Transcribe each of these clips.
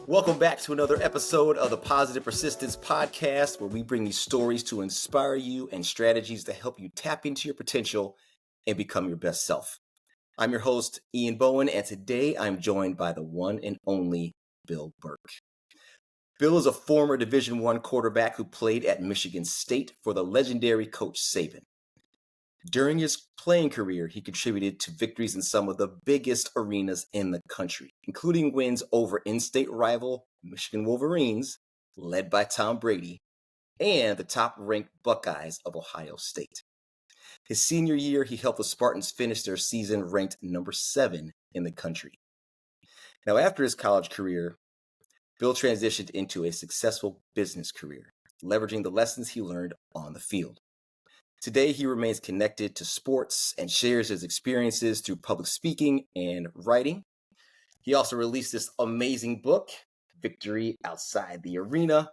Welcome back to another episode of the Positive Persistence Podcast, where we bring you stories to inspire you and strategies to help you tap into your potential and become your best self. I'm your host, Ian Bowen, and today I'm joined by the one and only Bill Burke. Bill is a former Division I quarterback who played at Michigan State for the legendary coach Saban. During his playing career, he contributed to victories in some of the biggest arenas in the country, including wins over in-state rival Michigan Wolverines, led by Tom Brady, and the top-ranked Buckeyes of Ohio State. His senior year, he helped the Spartans finish their season ranked number 7 in the country. Now, after his college career, Bill transitioned into a successful business career, leveraging the lessons he learned on the field. Today, he remains connected to sports and shares his experiences through public speaking and writing. He also released this amazing book, Victory Outside the Arena,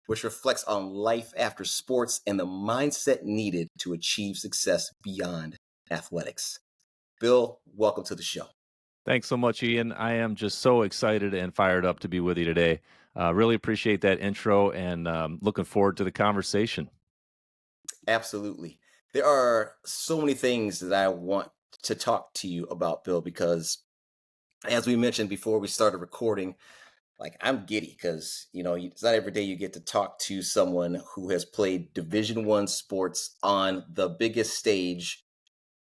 which reflects on life after sports and the mindset needed to achieve success beyond athletics. Bill, welcome to the show. Thanks so much, Ian. I am just so excited and fired up to be with you today. Really appreciate that intro and looking forward to the conversation. Absolutely. There are so many things that I want to talk to you about, Bill, because as we mentioned before we started recording, I'm giddy because, it's not every day you get to talk to someone who has played Division I sports on the biggest stage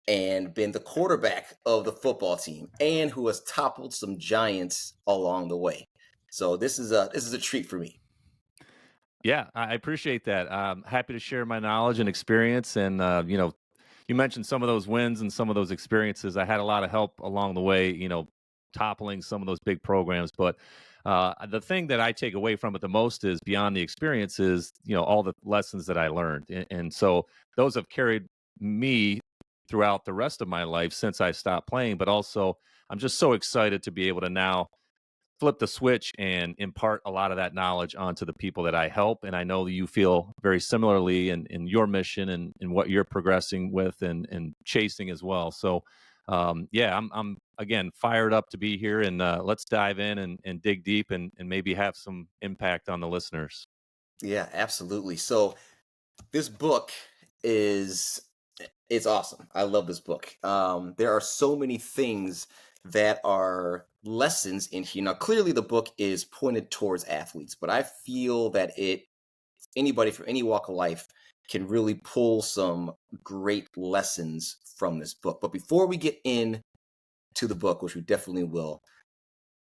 and been the quarterback of the football team and who has toppled some giants along the way. So this is a treat for me. Yeah, I appreciate that. I'm happy to share my knowledge and experience. And, you mentioned some of those wins and some of those experiences. I had a lot of help along the way, toppling some of those big programs. But the thing that I take away from it the most is beyond the experiences, all the lessons that I learned. And so those have carried me throughout the rest of my life since I stopped playing. But also, I'm just so excited to be able to now flip the switch and impart a lot of that knowledge onto the people that I help. And I know that you feel very similarly in your mission and in what you're progressing with and chasing as well. So, I'm again fired up to be here, and let's dive in and dig deep and maybe have some impact on the listeners. Yeah, absolutely. So this book is it's awesome. I love this book. There are so many things that are lessons in here. Now, clearly the book is pointed towards athletes, but I feel that anybody from any walk of life can really pull some great lessons from this book. But before we get into the book, which we definitely will,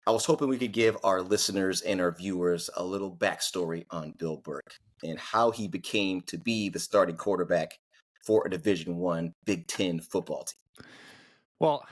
I was hoping we could give our listeners and our viewers a little backstory on Bill Burke and how he became to be the starting quarterback for a Division I Big Ten football team. Well,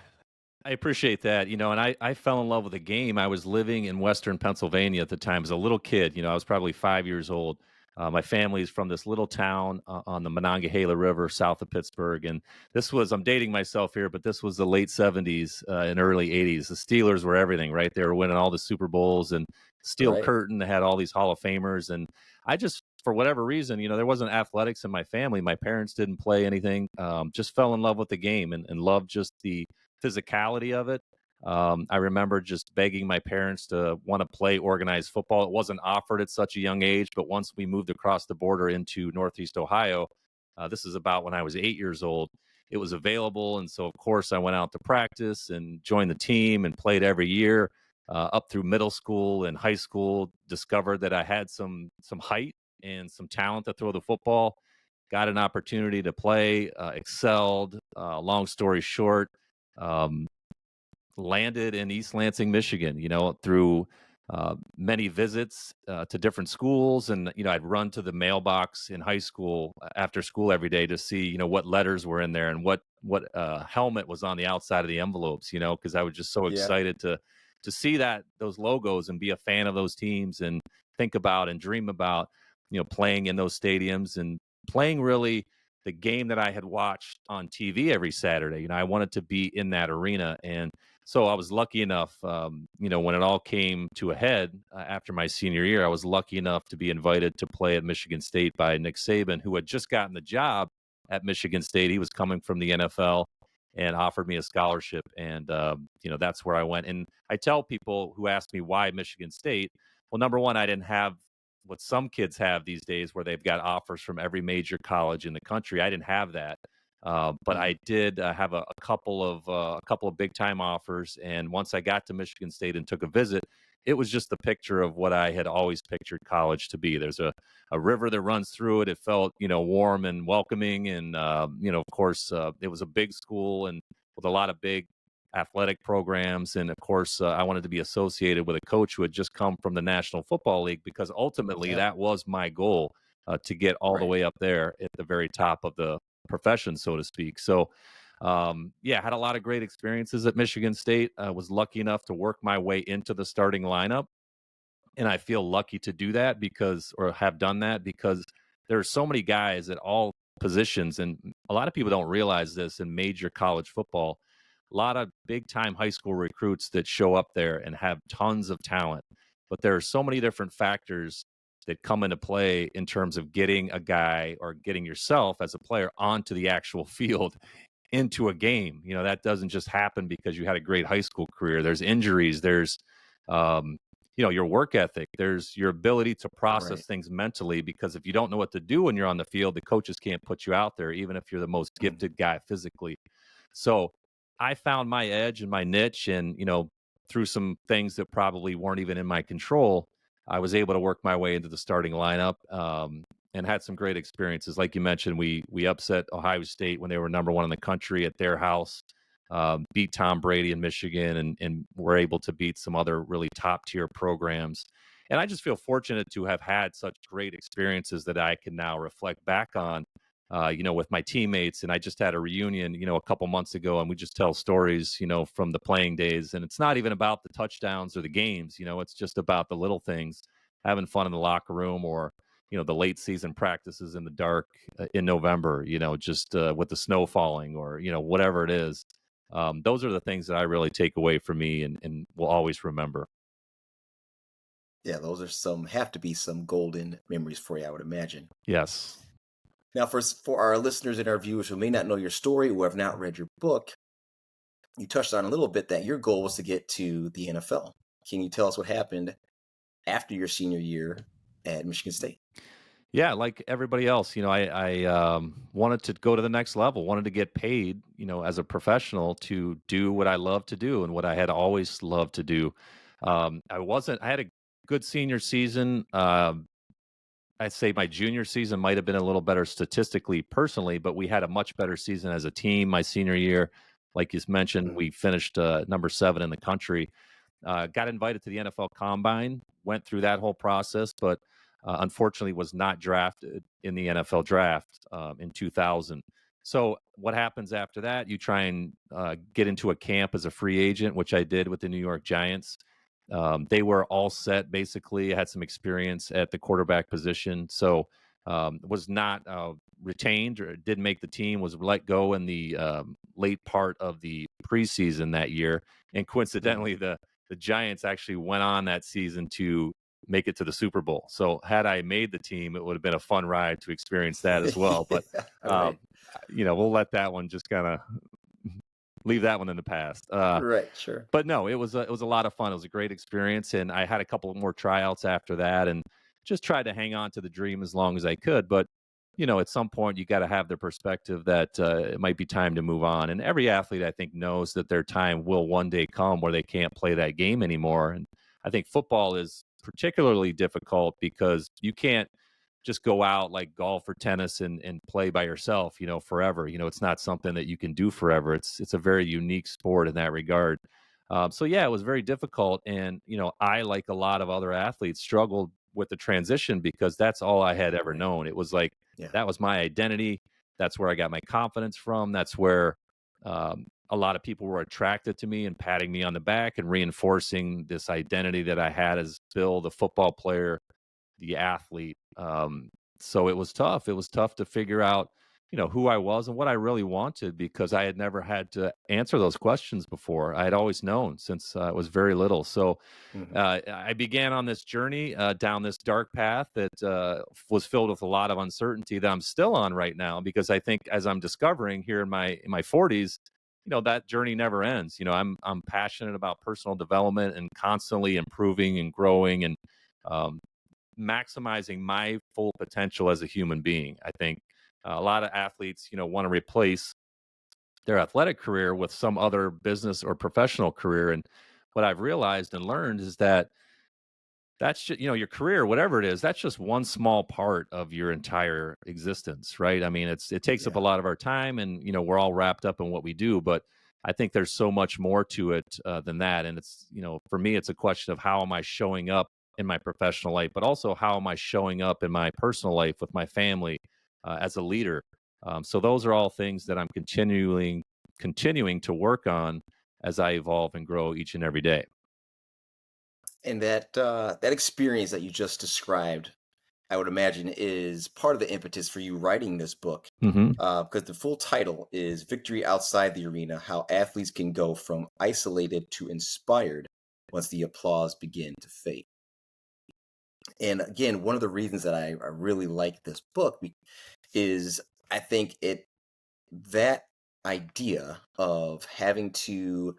I appreciate that, and I fell in love with the game. I was living in Western Pennsylvania at the time as a little kid. I was probably 5 years old. My family is from this little town on the Monongahela River south of Pittsburgh. And I'm dating myself here, but this was the late 70s and early 80s. The Steelers were everything, right? They were winning all the Super Bowls and Steel Right. Curtain had all these Hall of Famers. And I just, for whatever reason, there wasn't athletics in my family. My parents didn't play anything, just fell in love with the game and loved just the physicality of it. I remember just begging my parents to want to play organized football. It wasn't offered at such a young age, but once we moved across the border into Northeast Ohio, this is about when I was 8 years old, it was available. And so, of course, I went out to practice and joined the team and played every year up through middle school and high school, discovered that I had some height and some talent to throw the football, got an opportunity to play, excelled. Long story short, um, landed in East Lansing, Michigan, through many visits to different schools. And, I'd run to the mailbox in high school after school every day to see, what letters were in there and what helmet was on the outside of the envelopes, because I was just so Yeah. excited to see those logos and be a fan of those teams and think about and dream about, playing in those stadiums and playing really the game that I had watched on TV every Saturday. I wanted to be in that arena. And so I was lucky enough, when it all came to a head after my senior year, I was lucky enough to be invited to play at Michigan State by Nick Saban, who had just gotten the job at Michigan State. He was coming from the NFL. and offered me a scholarship. And, that's where I went. And I tell people who ask me why Michigan State, well, number one, I didn't have what some kids have these days where they've got offers from every major college in the country. I didn't have that. But Mhm. I did have a couple of big time offers, and once I got to Michigan State and took a visit, it was just the picture of what I had always pictured college to be. There's a river that runs through it. It felt, warm and welcoming. And, of course, it was a big school and with a lot of big athletic programs. And of course, I wanted to be associated with a coach who had just come from the National Football League, because ultimately Yeah. that was my goal, to get all the Right. way up there at the very top of the profession, so to speak. So, yeah, had a lot of great experiences at Michigan State. I was lucky enough to work my way into the starting lineup, and I feel lucky to do that because, or have done that because there are so many guys at all positions, and a lot of people don't realize this in major college football. A lot of big time high school recruits that show up there and have tons of talent, but there are so many different factors that come into play in terms of getting a guy or getting yourself as a player onto the actual field into a game. That doesn't just happen because you had a great high school career. There's injuries, there's um, your work ethic, there's your ability to process Right. things mentally, because if you don't know what to do when you're on the field, the coaches can't put you out there even if you're the most Mhm. gifted guy physically. So I found my edge and my niche, and through some things that probably weren't even in my control, I was able to work my way into the starting lineup, and had some great experiences. Like you mentioned, we upset Ohio State when they were number one in the country at their house. Beat Tom Brady in Michigan, and were able to beat some other really top tier programs. And I just feel fortunate to have had such great experiences that I can now reflect back on, with my teammates. And I just had a reunion, a couple months ago, and we just tell stories, from the playing days. And it's not even about the touchdowns or the games, it's just about the little things, having fun in the locker room, or, the late season practices in the dark, in November, just with the snow falling, or, whatever it is. Those are the things that I really take away from me, and will always remember. Yeah, those are have to be some golden memories for you, I would imagine. Yes. Now, for our listeners and our viewers who may not know your story or have not read your book, you touched on a little bit that your goal was to get to the NFL. Can you tell us what happened after your senior year at Michigan State? Yeah, like everybody else, I wanted to go to the next level, wanted to get paid, as a professional to do what I love to do and what I had always loved to do. I had a good senior season. I'd say my junior season might have been a little better statistically, personally, but we had a much better season as a team my senior year. Like you mentioned, Mhm. we finished number 7 in the country. Got invited to the NFL Combine, went through that whole process, but unfortunately was not drafted in the NFL draft, in 2000. So what happens after that? You try and get into a camp as a free agent, which I did with the New York Giants. They were all set basically. I had some experience at the quarterback position, so was not retained or didn't make the team. Was let go in the late part of the preseason that year, and Mhm. coincidentally, the Giants actually went on that season to make it to the Super Bowl. So had I made the team, it would have been a fun ride to experience that as well. But Yeah, um, right. we'll let that one just kind of leave that one in the past. Right, sure. But no, it was a lot of fun. It was a great experience, and I had a couple more tryouts after that, and just tried to hang on to the dream as long as I could. But at some point, you got to have the perspective that it might be time to move on. And every athlete, I think, knows that their time will one day come where they can't play that game anymore. And I think football is particularly difficult because you can't just go out like golf or tennis and play by yourself, forever. It's not something that you can do forever. It's a very unique sport in that regard. So yeah, it was very difficult, and I, like a lot of other athletes, struggled with the transition because that's all I had ever Right. known. It was like Yeah. that was my identity. That's where I got my confidence from. That's where a lot of people were attracted to me and patting me on the back and reinforcing this identity that I had as Bill, the football player, the athlete. So it was tough. It was tough to figure out, who I was and what I really wanted, because I had never had to answer those questions before. I had always known since I was very little. So Mhm. I began on this journey down this dark path that was filled with a lot of uncertainty that I'm still on right now, because I think, as I'm discovering here in my 40s, that journey never ends. I'm passionate about personal development and constantly improving and growing and um, maximizing my full potential as a human being. I think a lot of athletes, want to replace their athletic career with some other business or professional career. And what I've realized and learned is that that's just, your career, whatever it is, that's just one small part of your entire existence, right? I mean, it takes up a Yeah. lot of our time, and we're all wrapped up in what we do. But I think there's so much more to it than that. And it's, for me, it's a question of how am I showing up in my professional life, but also how am I showing up in my personal life with my family as a leader. So those are all things that I'm continuing to work on as I evolve and grow each and every day. And that experience that you just described, I would imagine, is part of the impetus for you writing this book. Hmm. Because the full title is Victory Outside the Arena: How Athletes Can Go from Isolated to Inspired Once the Applause Begin to Fade. And again, one of the reasons that I really like this book is I think that idea of having to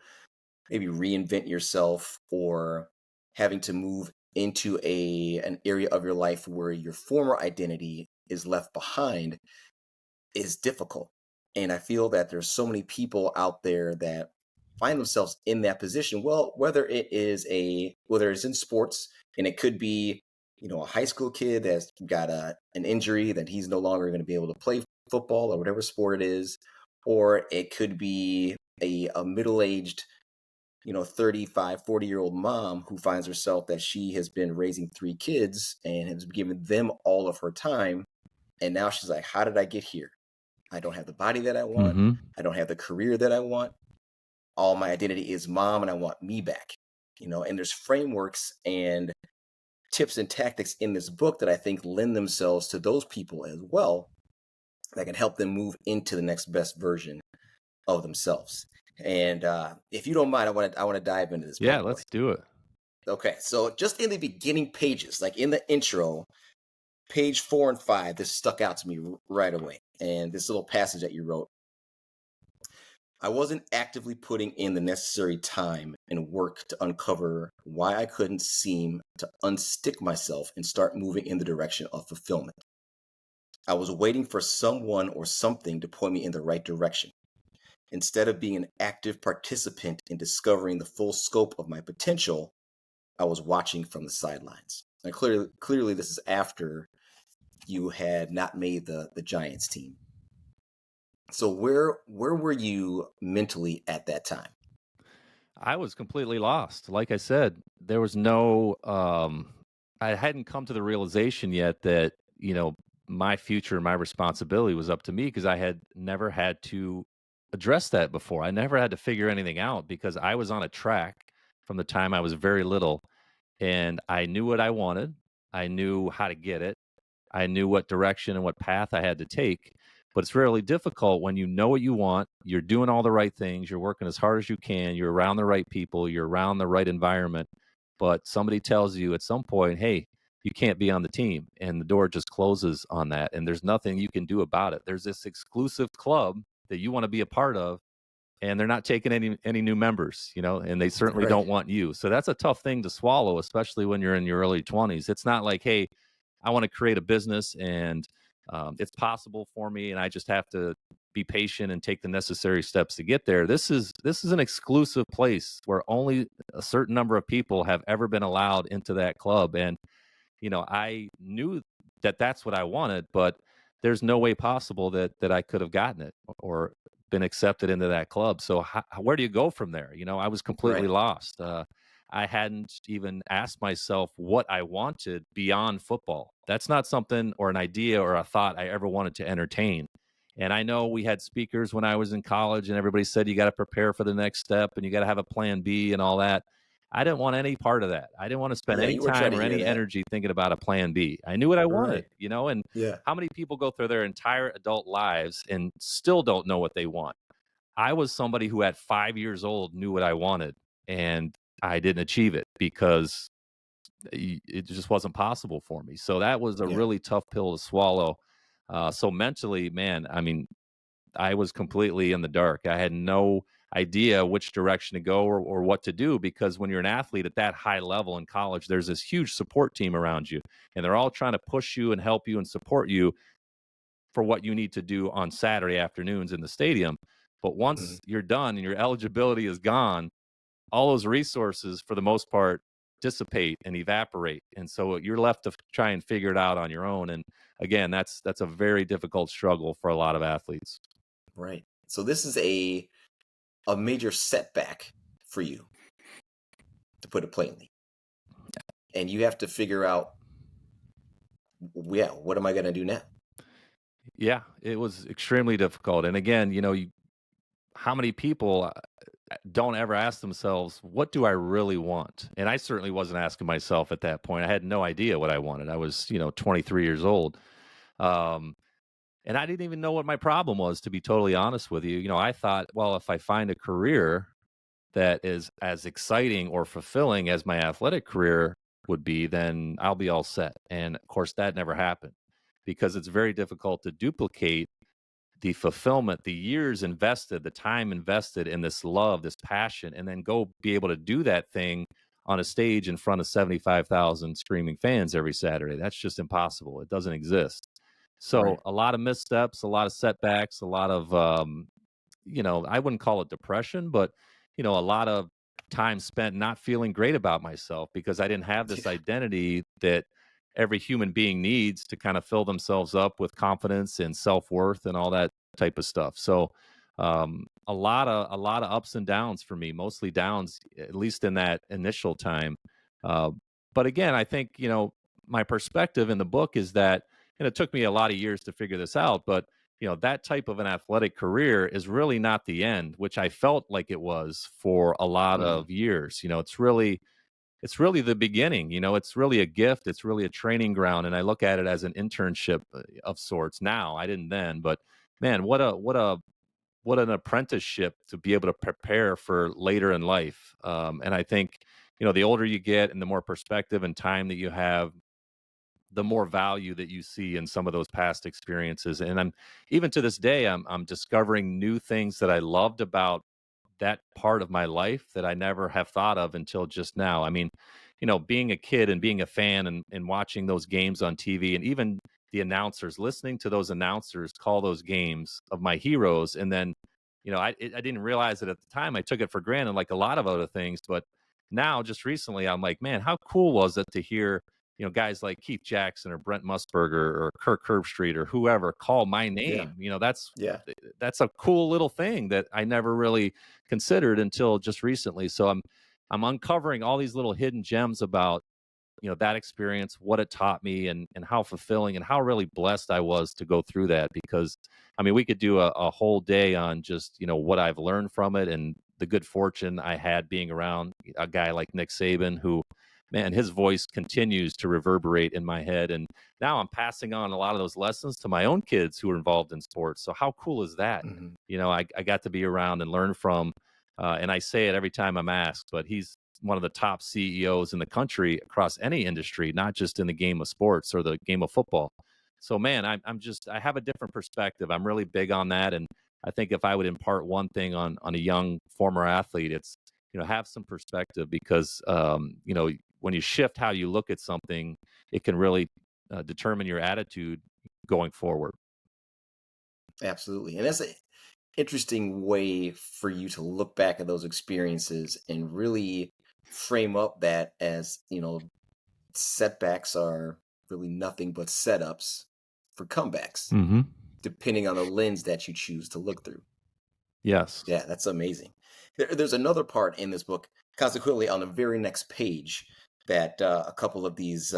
maybe reinvent yourself or having to move into an area of your life where your former identity is left behind is difficult. And I feel that there's so many people out there that find themselves in that position. Well, whether it's in sports, and it could be, a high school kid that's got an injury that he's no longer going to be able to play football or whatever sport it is, or it could be a middle-aged 35, 40-year-old mom who finds herself that she has been raising three kids and has given them all of her time. And now she's like, how did I get here? I don't have the body that I want. Hmm. I don't have the career that I want. All my identity is mom and I want me back. And there's frameworks and tips and tactics in this book that I think lend themselves to those people as well, that can help them move into the next best version of themselves. And if you don't mind, I want to dive into this Yeah, bad boy. let's do it. Okay, so just in the beginning pages, like in the intro, page 4 and 5, this stuck out to me right away. And this little passage that you wrote: I wasn't actively putting in the necessary time and work to uncover why I couldn't seem to unstick myself and start moving in the direction of fulfillment. I was waiting for someone or something to point me in the right direction. Instead of being an active participant in discovering the full scope of my potential, I was watching from the sidelines. And clearly, this is after you had not made the Giants team. So where were you mentally at that time? I was completely lost. Like I said, there was no I hadn't come to the realization yet that, my future and my responsibility was up to me because I had never had to address that before. I never had to figure anything out because I was on a track from the time I was very little, and I knew what I wanted. I knew how to get it. I knew what direction and what path I had to take. But it's really difficult when you know what you want, you're doing all the right things, you're working as hard as you can, you're around the right people, you're around the right environment. But somebody tells you at some point, hey, you can't be on the team. And the door just closes on that. And there's nothing you can do about it. There's this exclusive club that you want to be a part of, and they're not taking any new members, and they certainly Right. don't want you. So that's a tough thing to swallow, especially when you're in your early 20s. It's not like, hey, I want to create a business and it's possible for me, and I just have to be patient and take the necessary steps to get there. This is an exclusive place where only a certain number of people have ever been allowed into that club, and I knew that that's what I wanted, but there's no way possible that I could have gotten it or been accepted into that club. So where do you go from there? I was completely Right. lost. I hadn't even asked myself what I wanted beyond football. That's not something or an idea or a thought I ever wanted to entertain. And I know we had speakers when I was in college, and everybody said you got to prepare for the next step and you got to have a plan B and all that. I didn't want any part of that. I didn't want to spend Yeah, any you weren't trying time to or hear any that. energy thinking about a plan B. I knew what I wanted, Right. and Yeah. how many people go through their entire adult lives and still don't know what they want? I was somebody who at 5 years old knew what I wanted, and I didn't achieve it because it just wasn't possible for me. So that was a Yeah. really tough pill to swallow. So mentally, man, I mean, I was completely in the dark. I had no idea which direction to go or what to do, because when you're an athlete at that high level in college, there's this huge support team around you, and they're all trying to push you and help you and support you for what you need to do on Saturday afternoons in the stadium. But Mhm. once you're done and your eligibility is gone, all those resources for the most part dissipate and evaporate. And so you're left to try and figure it out on your own. And again, that's a very difficult struggle for a lot of athletes. Right. So this is a major setback for you, to put it plainly. And you have to figure out, yeah, what am I going to do now? Yeah, it was extremely difficult. And again, how many people don't ever ask themselves, what do I really want? And I certainly wasn't asking myself at that point. I had no idea what I wanted. I was, 23 years old. Um, and I didn't even know what my problem was, to be totally honest with you. I thought, well, if I find a career that is as exciting or fulfilling as my athletic career would be, then I'll be all set. And of course, that never happened, because it's very difficult to duplicate the fulfillment, the years invested, the time invested in this love, this passion, and then go be able to do that thing on a stage in front of 75,000 screaming fans every Saturday. That's just impossible. It doesn't exist. So Right. a lot of missteps, a lot of setbacks, a lot of I wouldn't call it depression, but a lot of time spent not feeling great about myself, because I didn't have this Yeah. identity that every human being needs to kind of fill themselves up with confidence and self-worth and all that type of stuff. So a lot of ups and downs for me, mostly downs, at least in that initial time. Uh, but again, I think, my perspective in the book is that, and it took me a lot of years to figure this out, but that type of an athletic career is really not the end, which I felt like it was for a lot Mhm. of years. It's really the beginning. It's really a gift. It's really a training ground, and I look at it as an internship of sorts now. I didn't then, but man, what an apprenticeship to be able to prepare for later in life. And I think the older you get and the more perspective and time that you have, the more value that you see in some of those past experiences. And I'm even to this day, I'm discovering new things that I loved about that part of my life that I never have thought of until just now. I mean, being a kid and being a fan and watching those games on TV, and even the announcers, listening to those announcers call those games of my heroes. And then, I didn't realize it at the time. I took it for granted, like a lot of other things. But now, just recently, I'm like, man, how cool was it to hear, guys like Keith Jackson or Brent Musburger or Kirk Herbstreit or whoever call my Yeah. name. Yeah. That's a cool little thing that I never really considered until just recently. So I'm uncovering all these little hidden gems about that experience, what it taught me, and how fulfilling and how really blessed I was to go through that. Because I mean, we could do a whole day on just what I've learned from it, and the good fortune I had being around a guy like Nick Saban, who, man, his voice continues to reverberate in my head. And now I'm passing on a lot of those lessons to my own kids who are involved in sports. So how cool is that? Mhm. I got to be around and learn from, and I say it every time I'm asked, but he's one of the top CEOs in the country across any industry, not just in the game of sports or the game of football. So, man, I have a different perspective. I'm really big on that, and I think if I would impart one thing on a young former athlete, it's have some perspective, because when you shift how you look at something, it can really determine your attitude going forward. Absolutely. And that's an interesting way for you to look back at those experiences and really frame up that as, setbacks are really nothing but setups for comebacks, Hmm. depending on the lens that you choose to look through. Yes. Yeah, that's amazing. There's another part in this book, consequently, on the very next page, that a couple of these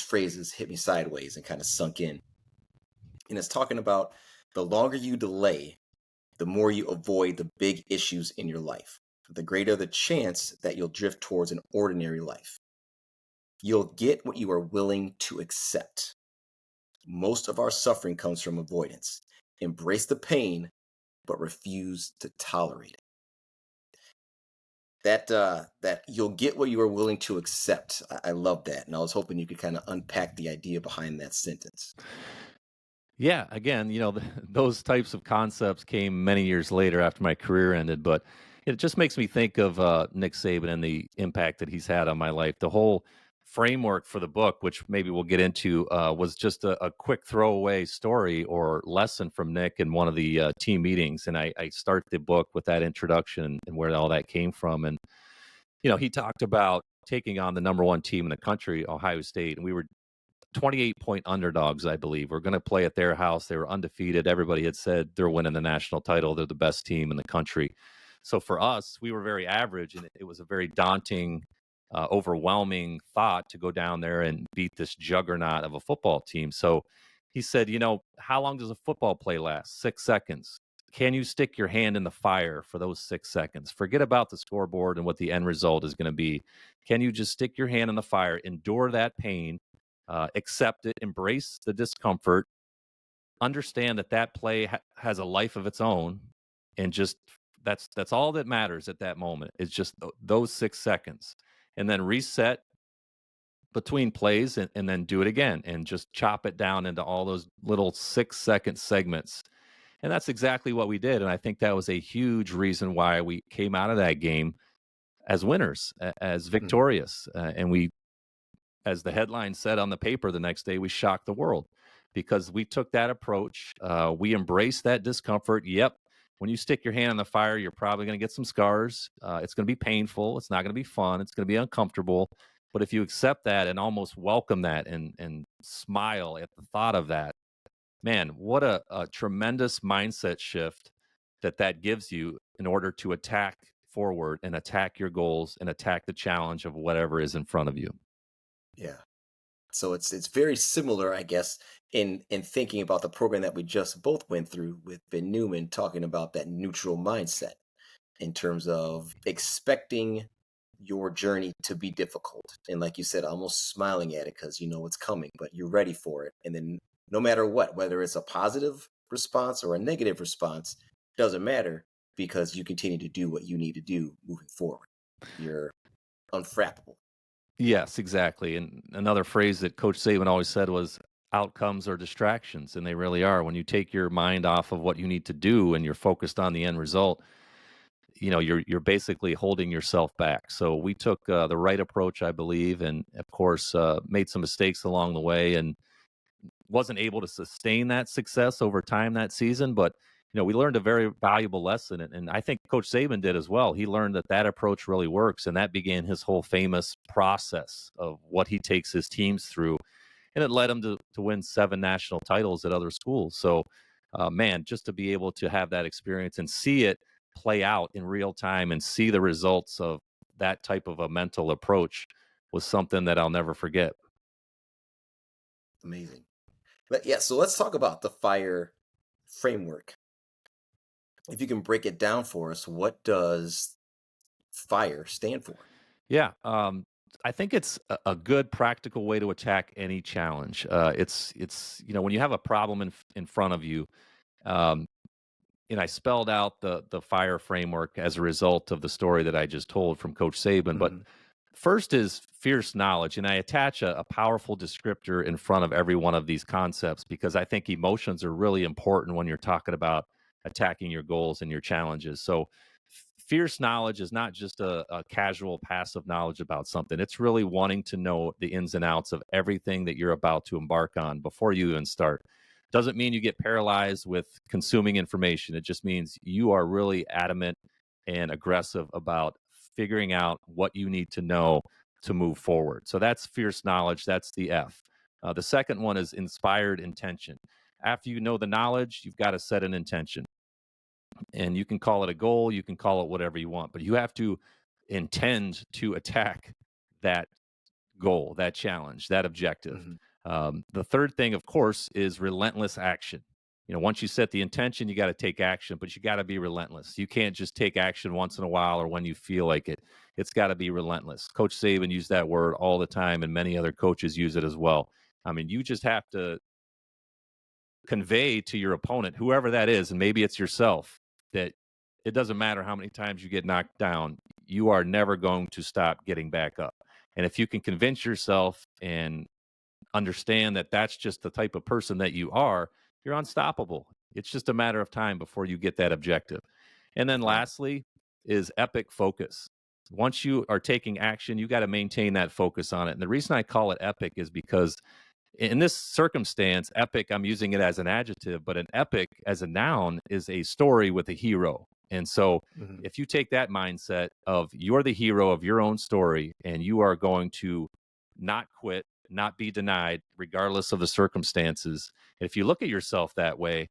phrases hit me sideways and kind of sunk in. And it's talking about the longer you delay, the more you avoid the big issues in your life, the greater the chance that you'll drift towards an ordinary life. You'll get what you are willing to accept. Most of our suffering comes from avoidance. Embrace the pain, but refuse to tolerate it. That you'll get what you are willing to accept. I love that, and I was hoping you could kind of unpack the idea behind that sentence. Yeah, again, those types of concepts came many years later after my career ended, but it just makes me think of Nick Saban and the impact that he's had on my life. The whole framework for the book, which maybe we'll get into, was just a quick throwaway story or lesson from Nick in one of the team meetings. And I start the book with that introduction and where all that came from. And, he talked about taking on the number one team in the country, Ohio State, and we were 28-point underdogs, I believe. We're going to play at their house. They were undefeated. Everybody had said they're winning the national title. They're the best team in the country. So for us, we were very average, and it was a very daunting, overwhelming thought to go down there and beat this juggernaut of a football team. So he said, how long does a football play last? 6 seconds. Can you stick your hand in the fire for those 6 seconds? Forget about the scoreboard and what the end result is going to be. Can you just stick your hand in the fire, endure that pain, accept it, embrace the discomfort, understand that play has a life of its own, and just that's all that matters at that moment. It's just those 6 seconds, and then reset between plays, and then do it again, and just chop it down into all those little 6 second segments. And that's exactly what we did. And I think that was a huge reason why we came out of that game as winners, as Mm. victorious, and we, as the headline said on the paper the next day, we shocked the world because we took that approach. We embraced that discomfort. Yep. When you stick your hand in the fire, you're probably going to get some scars. It's going to be painful. It's not going to be fun. It's going to be uncomfortable. But if you accept that and almost welcome that and smile at the thought of that, man, what a tremendous mindset shift that gives you in order to attack forward and attack your goals and attack the challenge of whatever is in front of you. Yeah. So it's very similar, I guess, in thinking about the program that we just both went through with Ben Newman, talking about that neutral mindset in terms of expecting your journey to be difficult. And like you said, almost smiling at it because you know it's coming, but you're ready for it. And then no matter what, whether it's a positive response or a negative response, doesn't matter because you continue to do what you need to do moving forward. You're unfrappable. Yes, exactly. And another phrase that Coach Saban always said was outcomes are distractions, and they really are. When you take your mind off of what you need to do and you're focused on the end result, you're basically holding yourself back. So we took the right approach, I believe, and of course made some mistakes along the way, and wasn't able to sustain that success over time that season. But we learned a very valuable lesson, and I think Coach Saban did as well. He learned that approach really works, and that began his whole famous process of what he takes his teams through, and it led him to win 7 national titles at other schools. So, man, just to be able to have that experience and see it play out in real time and see the results of that type of a mental approach was something that I'll never forget. Amazing. But yeah, so let's talk about the FIRE framework. If you can break it down for us, what does FIRE stand for? Yeah, I think it's a good practical way to attack any challenge. It's when you have a problem in front of you. Um, and I spelled out the fire framework as a result of the story that I just told from Coach Saban. But Hmm. first is fierce knowledge, and I attach a powerful descriptor in front of every one of these concepts because I think emotions are really important when you're talking about attacking your goals and your challenges. So, fierce knowledge is not just a casual, passive knowledge about something. It's really wanting to know the ins and outs of everything that you're about to embark on before you even start. Doesn't mean you get paralyzed with consuming information. It just means you are really adamant and aggressive about figuring out what you need to know to move forward. So that's fierce knowledge. That's the F. The second one is inspired intention. After you know the knowledge, you've got to set an intention. And you can call it a goal, you can call it whatever you want, but you have to intend to attack that goal, that challenge, that objective. Hmm. The third thing, of course, is relentless action. Once you set the intention, you got to take action, but you got to be relentless. You can't just take action once in a while or when you feel like it. It's got to be relentless. Coach Saban used that word all the time, and many other coaches use it as well. I mean, you just have to convey to your opponent, whoever that is, and maybe it's yourself, that it doesn't matter how many times you get knocked down, you are never going to stop getting back up. And if you can convince yourself and understand that that's just the type of person that you are, you're unstoppable. It's just a matter of time before you get that objective. And then Right. lastly is epic focus. Once you are taking action, you got to maintain that focus on it. And the reason I call it epic is because in this circumstance, epic, I'm using it as an adjective, but an epic as a noun is a story with a hero. And so Mhm. if you take that mindset of you're the hero of your own story and you are going to not quit, not be denied, regardless of the circumstances. If you look at yourself that way,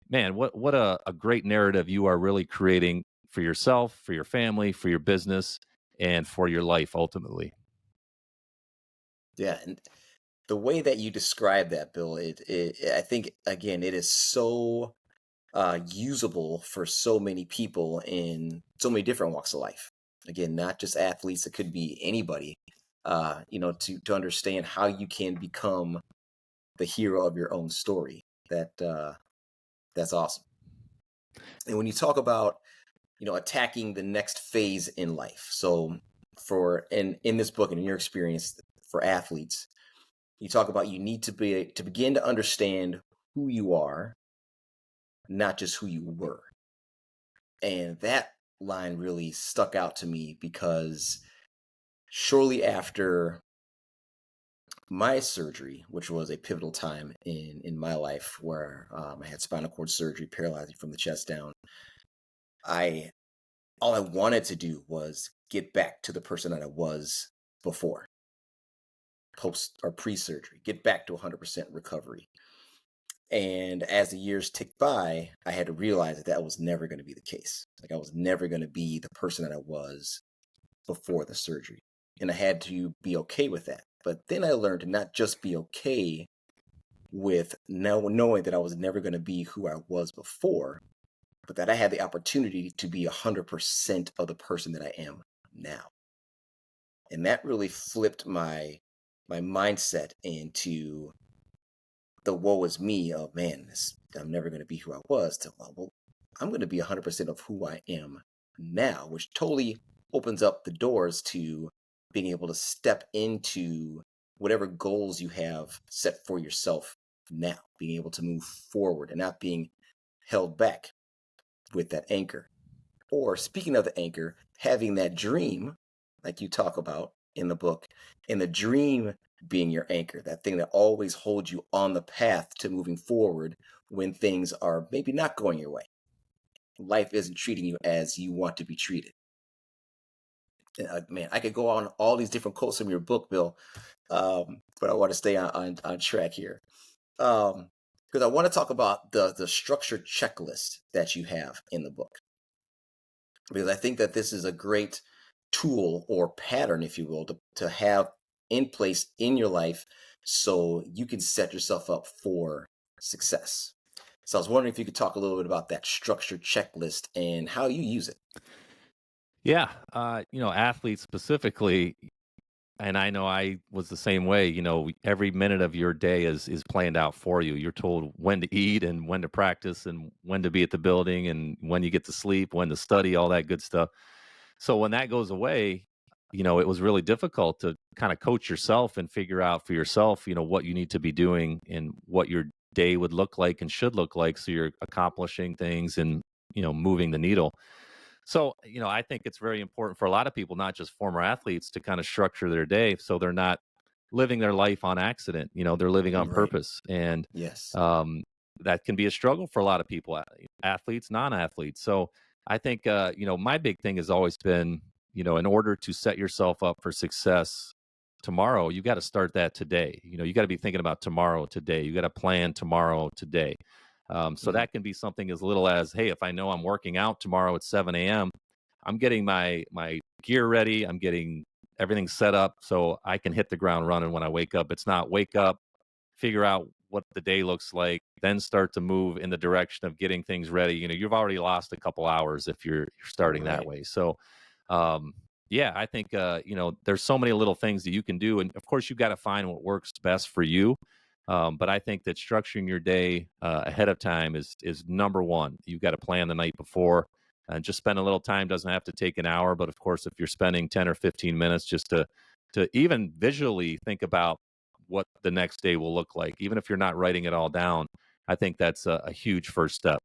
man, what a great narrative you are really creating for yourself, for your family, for your business, and for your life ultimately. Yeah, and the way that you describe that, Bill, I think again, it is so usable for so many people in so many different walks of life. Again, not just athletes; it could be anybody. To understand how you can become the hero of your own story. That's awesome. And when you talk about attacking the next phase in life, so for in this book and in your experience for athletes, you talk about you need to begin to understand who you are, not just who you were. And that line really stuck out to me because shortly after my surgery, which was a pivotal time in my life where I had spinal cord surgery, paralyzing from the chest down, I all I wanted to do was get back to the person that I was before, post or pre-surgery, get back to 100% recovery. And as the years ticked by, I had to realize that that was never going to be the case. Like I was never going to be the person that I was before the surgery. And I had to be okay with that. But then I learned to not just be okay with now knowing that I was never going to be who I was before, but that I had the opportunity to be 100% of the person that I am now. And that really flipped my mindset into the woe is me of man, I'm never going to be who I was to well, I'm going to be 100% of who I am now, which totally opens up the doors to being able to step into whatever goals you have set for yourself now, being able to move forward and not being held back with that anchor. Or speaking of the anchor, having that dream, like you talk about in the book, and the dream being your anchor, that thing that always holds you on the path to moving forward when things are maybe not going your way. Life isn't treating you as you want to be treated. Man, I could go on all these different quotes from your book, Bill, but I want to stay on track here. Because I want to talk about the structured checklist that you have in the book because I think that this is a great tool or pattern, if you will, to have in place in your life so you can set yourself up for success. So I was wondering if you could talk a little bit about that structured checklist and how you use it. Yeah, athletes specifically, and I know I was the same way. Every minute of your day is planned out for you. You're told when to eat and when to practice and when to be at the building and when you get to sleep, when to study, all that good stuff. So when that goes away, it was really difficult to kind of coach yourself and figure out for yourself, what you need to be doing and what your day would look like and should look like so you're accomplishing things and moving the needle. So, I think it's very important for a lot of people, not just former athletes, to kind of structure their day so they're not living their life on accident. They're living on Right. purpose. And Yes. um, that can be a struggle for a lot of people, athletes, non athletes. So, I think, my big thing has always been, in order to set yourself up for success tomorrow, you got to start that today. You got to be thinking about tomorrow today. You got to plan tomorrow today. So Mm, that can be something as little as, hey, if I know I'm working out tomorrow at 7 a.m., I'm getting my gear ready. I'm getting everything set up so I can hit the ground running when I wake up. It's not wake up, figure out what the day looks like, then start to move in the direction of getting things ready. You've already lost a couple hours if you're starting that right. way. So, um, yeah, I think there's so many little things that you can do, and of course, you've got to find what works best for you. But I think that structuring your day ahead of time is number one. You've got to plan the night before. And just spend a little time doesn't have to take an hour, but of course, if you're spending 10 or 15 minutes just to even visually think about what the next day will look like, even if you're not writing it all down, I think that's a huge first step.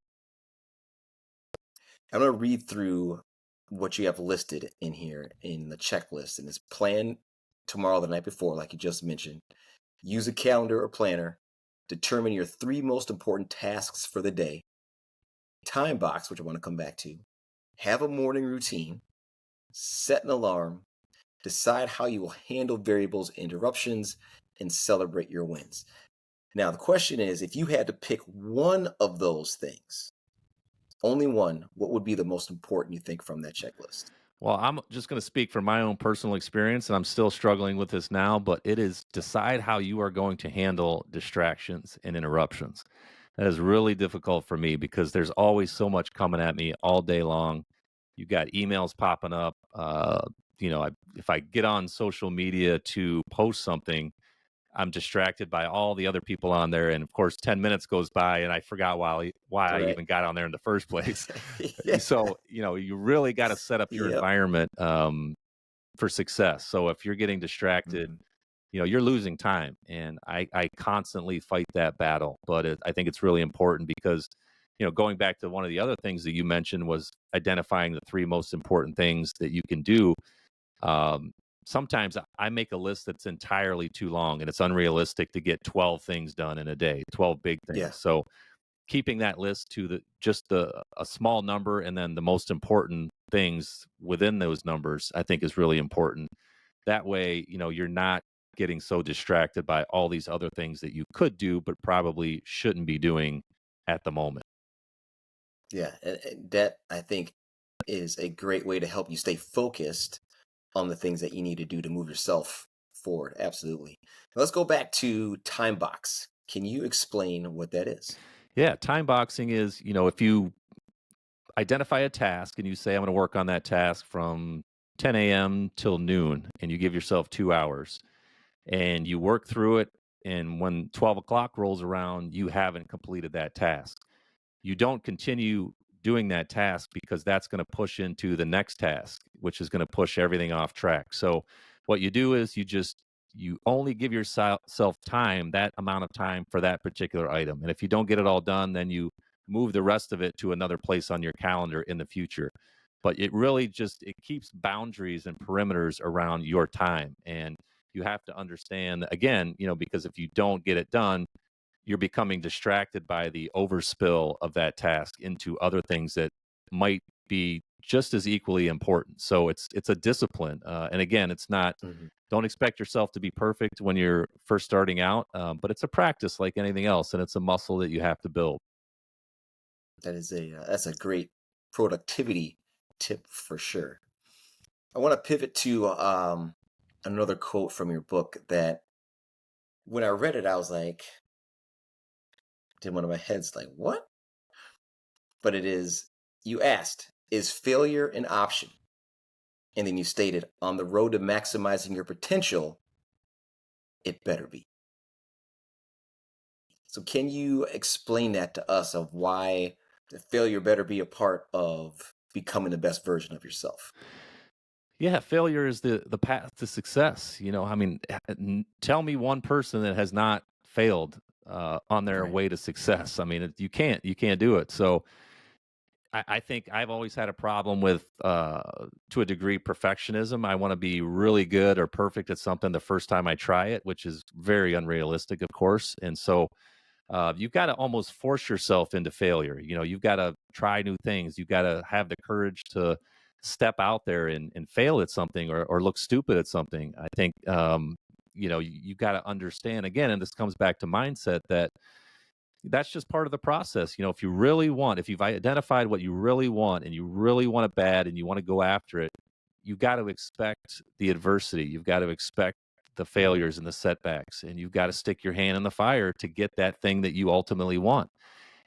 I'm going to read through what you have listed in here in the checklist, and it's plan tomorrow the night before, like you just mentioned. Use a calendar or planner. Determine your three most important tasks for the day. Time box, which I want to come back to. Have a morning routine. Set an alarm. Decide how you will handle variables, interruptions, and celebrate your wins. Now, the question is, if you had to pick one of those things, only one, what would be the most important you think from that checklist? Well, I'm just going to speak from my own personal experience, and I'm still struggling with this now, but it is decide how you are going to handle distractions and interruptions. That is really difficult for me because there's always so much coming at me all day long. You got emails popping up. If I get on social media to post something, I'm distracted by all the other people on there, and of course, 10 minutes goes by, and I forgot why I Right. even got on there in the first place. Yeah. So, you really got to set up your Yep. environment for success. So if you're getting distracted, Mhm. you're losing time, and I constantly fight that battle. But I think it's really important because, going back to one of the other things that you mentioned was identifying the three most important things that you can do. Um, Sometimes I make a list that's entirely too long, and it's unrealistic to get 12 things done in a day, 12 big Yeah. things. So keeping that list to the a small number, and then the most important things within those numbers, I think is really important. That way, you're not getting so distracted by all these other things that you could do but probably shouldn't be doing at the moment. Yeah. And that, I think, is a great way to help you stay focused on the things that you need to do to move yourself forward. Absolutely. Let's go back to time box. Can you explain what that is? Yeah, time boxing is, if you identify a task and you say, I'm going to work on that task from 10 a.m. till noon, and you give yourself 2 hours and you work through it. And when 12 o'clock rolls around, you haven't completed that task. You don't continue doing that task because that's going to push into the next task, which is going to push everything off track. So what you do is you only give yourself time, that amount of time for that particular item. And if you don't get it all done, then you move the rest of it to another place on your calendar in the future. But it really just it keeps boundaries and perimeters around your time. And you have to understand again, because if you don't get it done, you're becoming distracted by the overspill of that task into other things that might be just as equally important. So it's a discipline, and again, it's not. Mhm. Don't expect yourself to be perfect when you're first starting out, but it's a practice like anything else, and it's a muscle that you have to build. That's a great productivity tip for sure. I want to pivot to another quote from your book that when I read it, I was like, did one of my heads like, what? But it is, you asked, is failure an option? And then you stated, on the road to maximizing your potential, it better be. So can you explain that to us of why the failure better be a part of becoming the best version of yourself? Yeah, failure is the path to success. I mean, tell me one person that has not failed on their Right. way to success. I mean, you can't do it. So I think I've always had a problem with, to a degree, perfectionism. I want to be really good or perfect at something the first time I try it, which is very unrealistic, of course. And so you've got to almost force yourself into failure. You've got to try new things. You've got to have the courage to step out there and fail at something or look stupid at something. I think, you got to understand again, and this comes back to mindset that that's just part of the process. If you've identified what you really want and you really want it bad and you want to go after it, you've got to expect the adversity. You've got to expect the Mhm. failures and the setbacks, and you've got to stick your hand in the fire to get that thing that you ultimately want.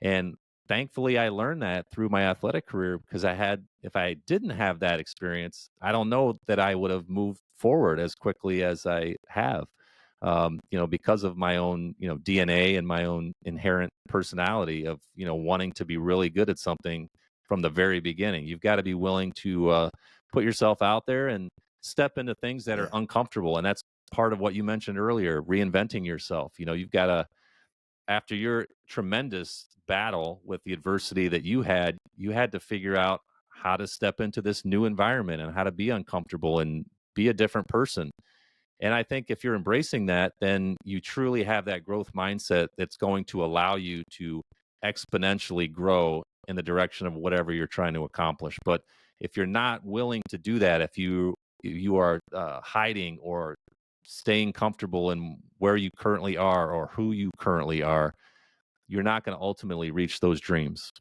And thankfully, I learned that through my athletic career because if I didn't have that experience, I don't know that I would have moved forward as quickly as I have. Because of my own, DNA and my own inherent personality of, wanting to be really good at something from the very beginning. You've got to be willing to put yourself out there and step into things that are Yeah. uncomfortable. And that's part of what you mentioned earlier, reinventing yourself. You've got to after your tremendous battle with the adversity that you had to figure out how to step into this new environment and how to be uncomfortable and be a different person. And I think if you're embracing that, then you truly have that growth mindset that's going to allow you to exponentially grow in the direction of whatever you're trying to accomplish. But if you're not willing to do that, if you are hiding or staying comfortable in where you currently are or who you currently are, you're not going to ultimately reach those dreams.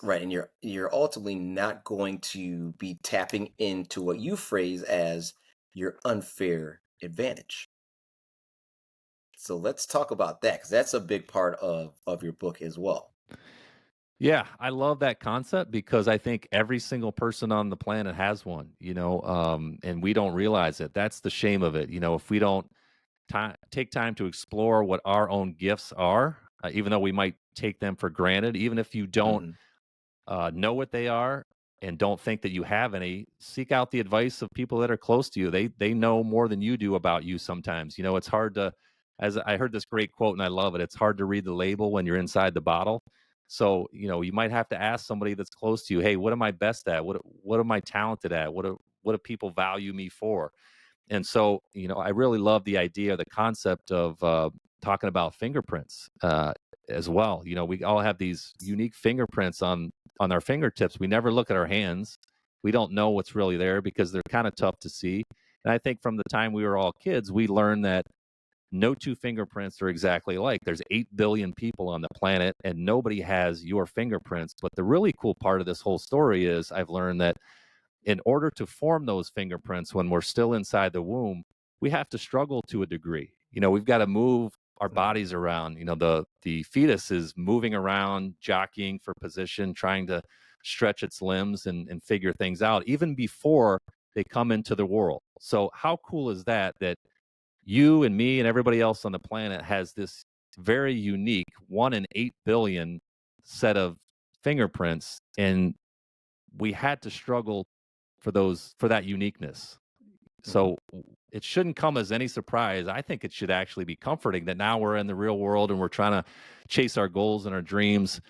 Right, and you're ultimately not going to be tapping into what you phrase as your unfair advantage. So let's talk about that because that's a big part of your book as well. Yeah, I love that concept because I think every single person on the planet has one, and we don't realize it. That's the shame of it. If we don't take time to explore what our own gifts are, even though we might take them for granted, even if you don't Mhm. know what they are and don't think that you have any, seek out the advice of people that are close to you. They know more than you do about you sometimes. It's hard to, as I heard this great quote and I love it, it's hard to read the label when you're inside the bottle. So, you might have to ask somebody that's close to you, hey, what am I best at? What am I talented at? What do people value me for? And so, I really love the idea, the concept of talking about fingerprints as well. We all have these unique fingerprints on our fingertips. We never look at our hands. We don't know what's really there because they're kind of tough to see. And I think from the time we were all kids, we learned that no two fingerprints are exactly alike. There's 8 billion people on the planet and nobody has your fingerprints. But the really cool part of this whole story is I've learned that in order to form those fingerprints when we're still inside the womb, we have to struggle to a degree. We've got to move our Mhm. bodies around. The fetus is moving around, jockeying for position, trying to stretch its limbs and figure things out even before they come into the world. So how cool is that you and me and everybody else on the planet has this very unique 1 in 8 billion set of fingerprints, and we had to struggle for that uniqueness. Mhm. So it shouldn't come as any surprise. I think it should actually be comforting that now we're in the real world and we're trying to chase our goals and our dreams.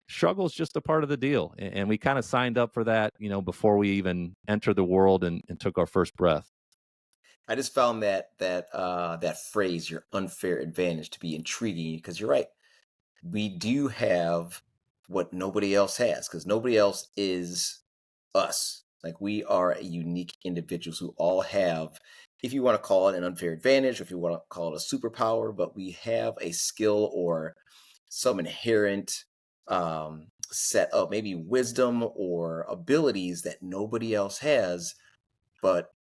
Struggle is just a part of the deal. And we kind of signed up for that, before we even entered the world and took our first breath. I just found that phrase, your unfair advantage, to be intriguing because you're right. We do have what nobody else has because nobody else is us. Like we are unique individuals who all have, if you want to call it an unfair advantage, or if you want to call it a superpower, but we have a skill or some inherent set of maybe wisdom or abilities that nobody else has. But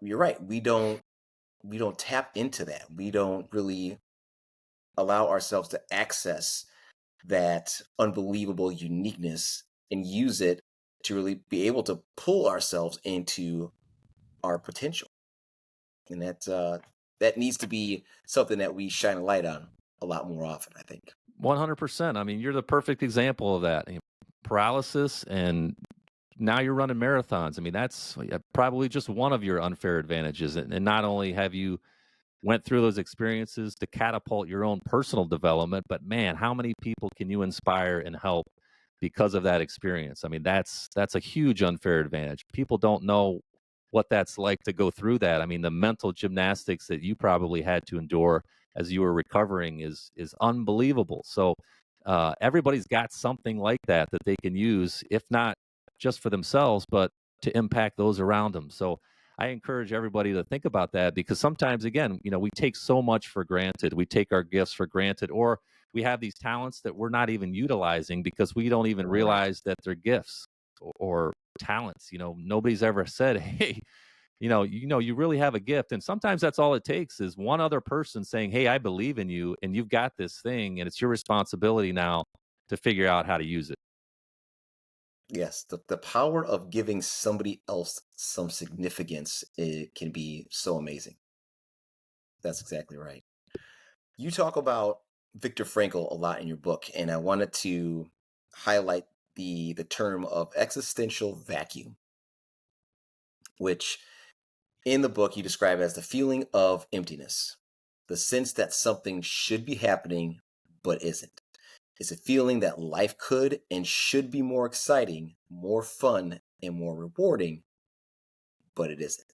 you're right, we don't tap into that. We don't really allow ourselves to access that unbelievable uniqueness and use it to really be able to pull ourselves into our potential. And that needs to be something that we shine a light on a lot more often, I think. 100%. I mean, you're the perfect example of that. Paralysis, and now you're running marathons. I mean, that's probably just one of your unfair advantages. And not only have you went through those experiences to catapult your own personal development, but man, how many people can you inspire and help because of that experience? I mean, that's a huge unfair advantage. People don't know what that's like to go through that. I mean, the mental gymnastics that you probably had to endure as you were recovering is unbelievable. So everybody's got something like that they can use, if not just for themselves, but to impact those around them. So I encourage everybody to think about that because sometimes, again, we take so much for granted. We take our gifts for granted, or we have these talents that we're not even utilizing because we don't even Right. realize that they're gifts or talents. Nobody's ever said, "Hey, you really have a gift." And sometimes that's all it takes is one other person saying, "Hey, I believe in you, and you've got this thing, and it's your responsibility now to figure out how to use it." Yes, the power of giving somebody else some significance, it can be so amazing. That's exactly right. You talk about Viktor Frankl a lot in your book, and I wanted to highlight the term of existential vacuum, which in the book you describe as the feeling of emptiness. the sense that something should be happening but isn't. It's a feeling that life could and should be more exciting, more fun, and more rewarding, but it isn't.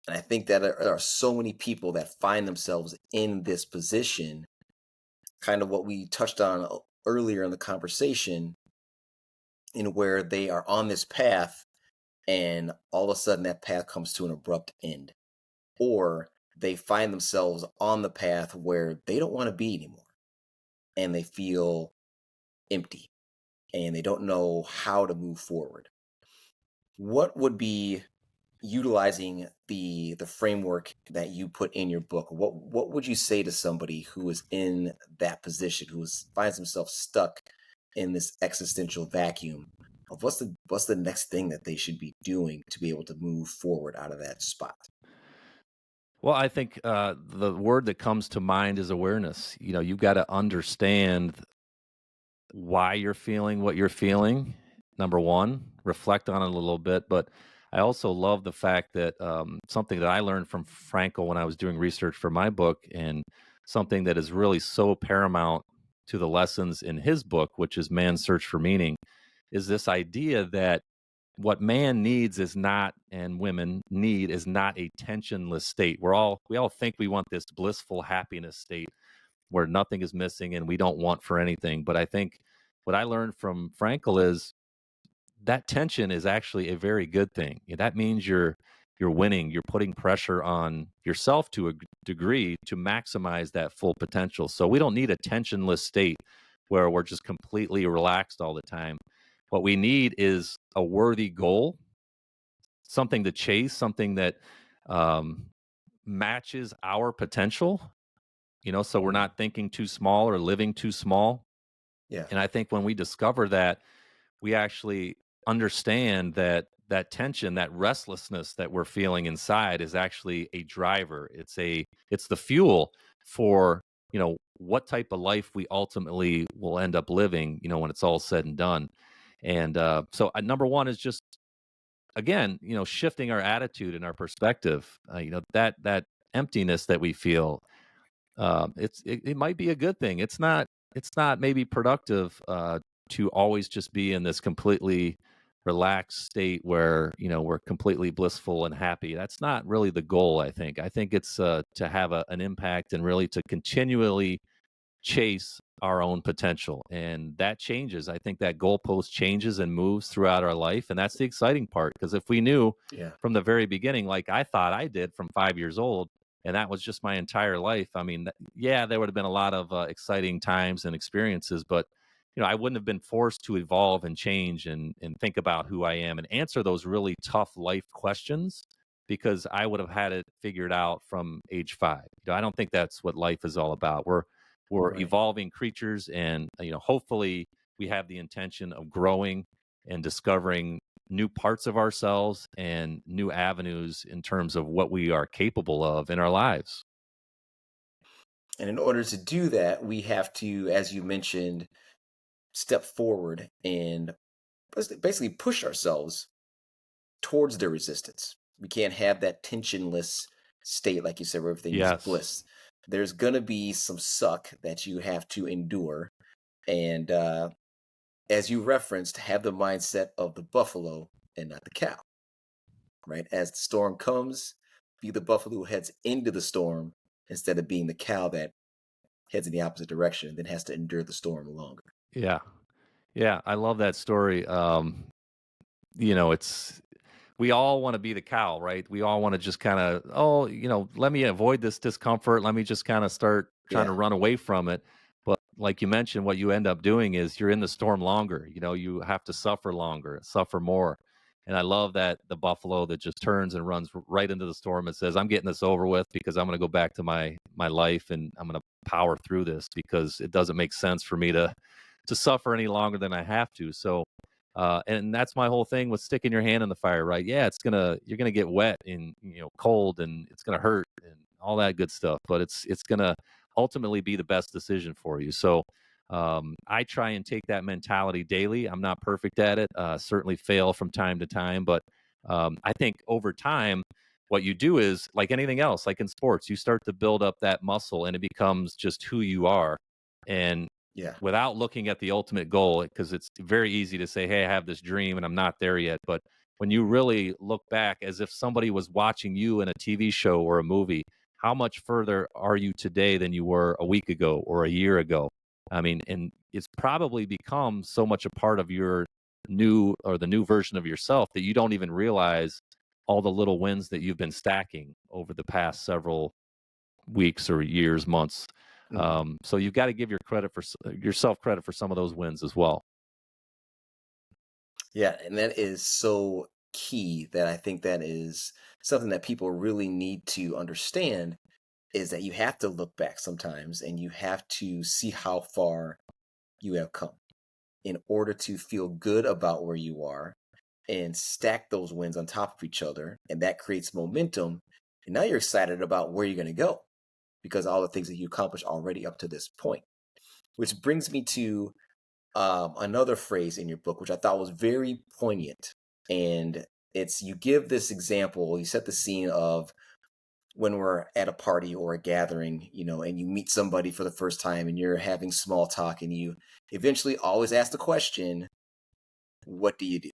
And I think that there are so many people that find themselves in this position, kind of what we touched on earlier in the conversation, in where they are on this path and all of a sudden that path comes to an abrupt end. Or they find themselves on the path where they don't want to be anymore and they feel empty and they don't know how to move forward. What would be, utilizing the framework that you put in your book, what would you say to somebody who is in that position, finds himself stuck in this existential vacuum of what's the next thing that they should be doing to be able to move forward out of that spot? Well, I think the word that comes to mind is awareness. You've got to understand why you're feeling what you're feeling. Number one, reflect on it a little bit. But I also love the fact that something that I learned from Frankl when I was doing research for my book, and something that is really so paramount to the lessons in his book, which is Man's Search for Meaning, is this idea that what man needs is not, and women need is not, a tensionless state. We all think we want this blissful happiness state where nothing is missing and we don't want for anything. But I think what I learned from Frankel is that tension is actually a very good thing. That means you're winning. You're putting pressure on yourself to a degree to maximize that full potential. So we don't need a tensionless state where we're just completely relaxed all the time. What we need is a worthy goal, something to chase, something that um, matches our potential. So we're Mm, not thinking too small or living too small. yeah. And I think when we discover that, we actually understand that that tension, that restlessness that we're feeling inside is actually a driver. It's the fuel for, what type of life we ultimately will end up living, when it's all said and done. And so number one is just, again, shifting our attitude and our perspective. That emptiness that we feel, it might be a good thing. It's not maybe productive to always just be in this completely relaxed state where we're completely blissful and happy. That's not really the goal. I think it's to have an impact and really to continually chase our own potential. And that changes. I think that goalpost changes and moves throughout our life. And that's the exciting part. Because if we knew Yeah. from the very beginning, like I thought I did from 5 years old, and that was just my entire life, I mean, yeah, there would have been a lot of exciting times and experiences, but I wouldn't have been forced to evolve and change and think about who I am and answer those really tough life questions, because I would have had it figured out from age 5. I don't think that's what life is all about. We're Right. evolving creatures, and hopefully we have the intention of growing and discovering new parts of ourselves and new avenues in terms of what we are capable of in our lives. And in order to do that, we have to, as you mentioned, step forward and basically push ourselves towards the resistance. We can't have that tensionless state, like you said, where everything is Yes. bliss. There's going to be some suck that you have to endure. And as you referenced, have the mindset of the buffalo and not the cow, right? As the storm comes, be the buffalo who heads into the storm instead of being the cow that heads in the opposite direction and then has to endure the storm longer. Yeah. Yeah. I love that story. It's we all want to be the cow, right? We all want to just kind of, oh, let me avoid this discomfort. Let me just kind of start trying to Yeah, run away from it. But like you mentioned, what you end up doing is you're in the storm longer. You have to suffer longer, suffer more. And I love that the buffalo that just turns and runs right into the storm and says, "I'm getting this over with because I'm going to go back to my life and I'm going to power through this because it doesn't make sense for me to suffer any longer than I have to." So and that's my whole thing with sticking your hand in the fire, right? Yeah, you're gonna get wet and cold, and it's gonna hurt and all that good stuff, but it's gonna ultimately be the best decision for you. So I try and take that mentality daily. I'm not perfect at it. Certainly fail from time to time, but I think over time. what you do is, like anything else, like in sports, you start to build up that muscle and it becomes just who you are. And Yeah. without looking at the ultimate goal, because it's very easy to say, hey, I have this dream and I'm not there yet. But when you really look back as if somebody was watching you in a TV show or a movie, how much further are you today than you were a week ago or a year ago? I mean, and it's probably become so much a part of your new, or the new version of yourself, that you don't even realize all the little wins that you've been stacking over the past several weeks or years, months. Mhm. So you've got to give yourself credit for some of those wins as well. Yeah, and that is so key, that I think that is something that people really need to understand, is that you have to look back sometimes and you have to see how far you have come in order to feel good about where you are and stack those wins on top of each other. And that creates momentum. And now you're excited about where you're going to go because all the things that you accomplished already up to this point. Which brings me to another phrase in your book, which I thought was very poignant. And it's, you give this example, you set the scene of when we're at a party or a gathering, and you meet somebody for the first time and you're having small talk, and you eventually always ask the question, what do you do?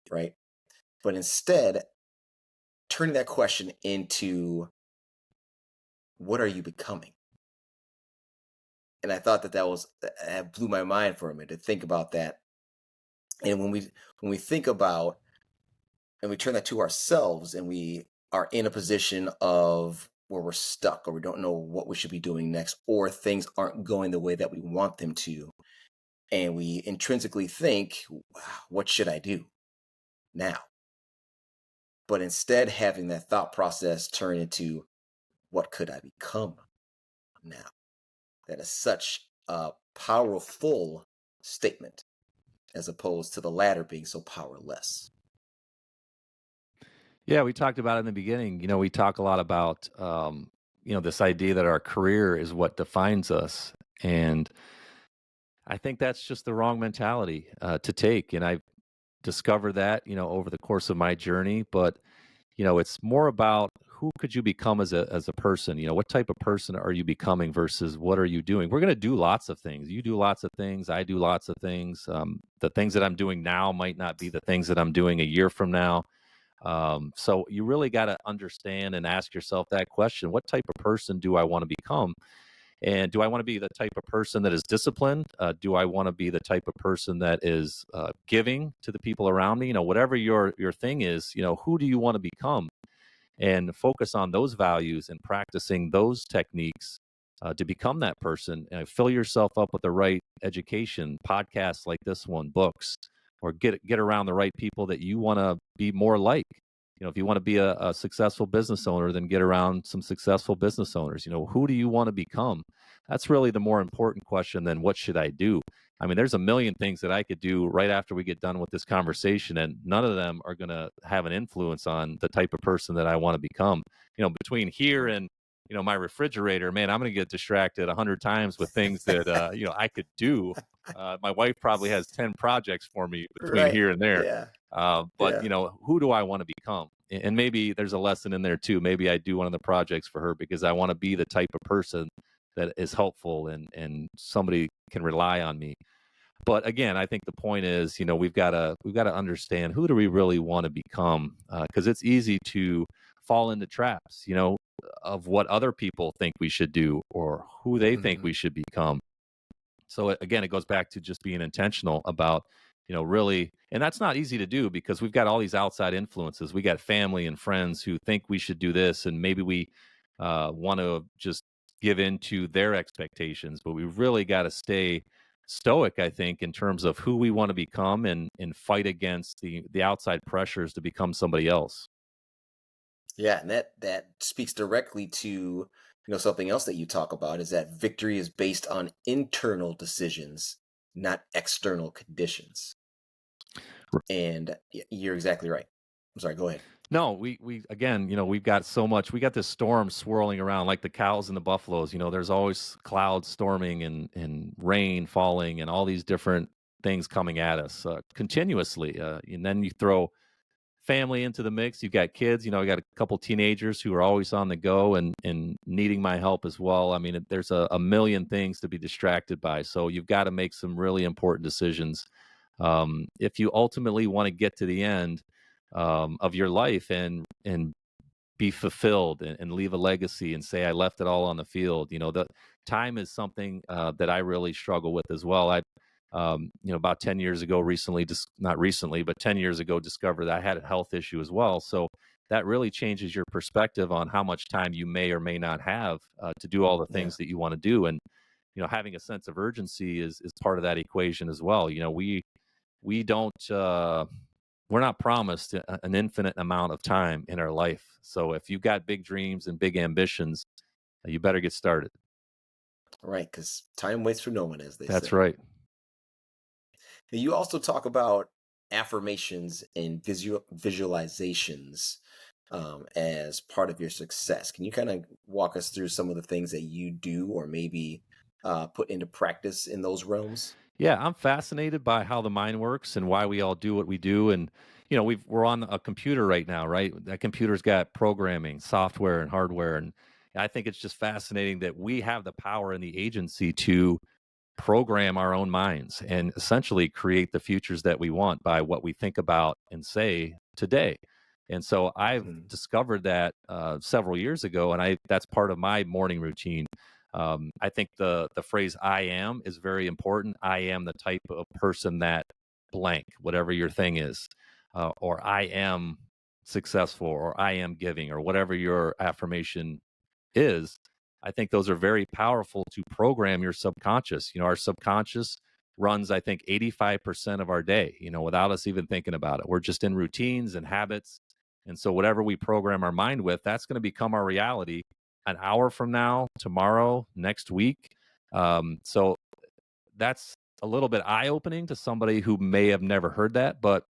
Right? But instead, turning that question into, what are you becoming? And I thought that was, that blew my mind for a minute to think about that. And when we think about, and we turn that to ourselves, and we are in a position of where we're stuck, or we don't know what we should be doing next, or things aren't going the way that we want them to, and we intrinsically think, "Wow, what should I do now?" But instead, having that thought process turn into, what could I become now? That is such a powerful statement, as opposed to the latter being so powerless. Yeah, we talked about it in the beginning. We talk a lot about, this idea that our career is what defines us. And I think that's just the wrong mentality to take. And I've discovered that, over the course of my journey. But it's more about who could you become as a person. What type of person are you becoming versus what are you doing? We're going to do lots of things. You do lots of things. I do lots of things. The things that I'm doing now might not be the things that I'm doing a year from now. So you really got to understand and ask yourself that question: what type of person do I want to become? And do I want to be the type of person that is disciplined? Do I want to be the type of person that is giving to the people around me? Whatever your thing is, who do you want to become? And focus on those values and practicing those techniques to become that person. Fill yourself up with the right education, podcasts like this one, books, or get around the right people that you want to be more like. If you want to be a successful business owner, then get around some successful business owners. Who do you want to become? That's really the more important question than what should I do. I mean, there's a million things that I could do right after we get done with this conversation, and none of them are going to have an influence on the type of person that I want to become. Between here Right. and my refrigerator, man, I'm going to get distracted 100 times with things that I could do. My wife probably has 10 projects for me between Right. here and there. Yeah. But Yeah. who do I want to become? And maybe there's a lesson in there too. Maybe I do one of the projects for her because I want to be the type of person that is helpful and somebody can rely on me. But again, I think the point is, we've got to understand, who do we really want to become? Because it's easy to fall into traps, of what other people think we should do or who they think Mhm. we should become. So again, it goes back to just being intentional about, really, and that's not easy to do because we've got all these outside influences. We got family and friends who think we should do this, and maybe we want to just give in to their expectations. But we really got to stay stoic, I think, in terms of who we want to become, and fight against the outside pressures to become somebody else. Yeah, and that speaks directly to, something else that you talk about, is that victory is based on internal decisions, not external conditions. And you're exactly right. I'm sorry, go ahead. No, we again, we've got so much. We got this storm swirling around like the cows and the buffaloes. There's always clouds storming and rain falling and all these different things coming at us continuously. And then you throw family into the mix. You got kids, I got a couple teenagers who are always on the go and needing my help as well. I mean, there's a million things to be distracted by. So you've got to make some really important decisions. If you ultimately want to get to the end of your life and be fulfilled and leave a legacy and say I left it all on the field. The time is something that I really struggle with as well. About 10 years ago, just not recently, but 10 years ago, discovered that I had a health issue as well. So that really changes your perspective on how much time you may or may not have to do all the Yeah. things that you want to do. And having a sense of urgency is part of that equation as well. We don't we're not promised an infinite amount of time in our life. So if you've got big dreams and big ambitions, you better get started. Right. Because time waits for no one, as they That's say. right. And you also talk about affirmations and visualizations as part of your success. Can you kind of walk us through some of the things that you do or maybe put into practice in those realms? Yeah, I'm fascinated by how the mind works and why we all do what we do. And we're on a computer right now, right? That computer's got programming, software, and hardware, and I think it's just fascinating that we have the power and the agency to program our own minds and essentially create the futures that we want by what we think about and say today. And so I've Mhm. discovered that several years ago, and that's part of my morning routine. I think the phrase "I am" is very important. I am the type of person that blank, whatever your thing is, or I am successful, or I am giving, or whatever your affirmation is. I think those are very powerful to program your subconscious. Our subconscious runs, I think, 85% of our day, without us even thinking about it. We're just in routines and habits. And so, whatever we program our mind with, that's going to become our reality an hour from now, tomorrow, next week. So, that's a little bit eye opening to somebody who may have never heard that. But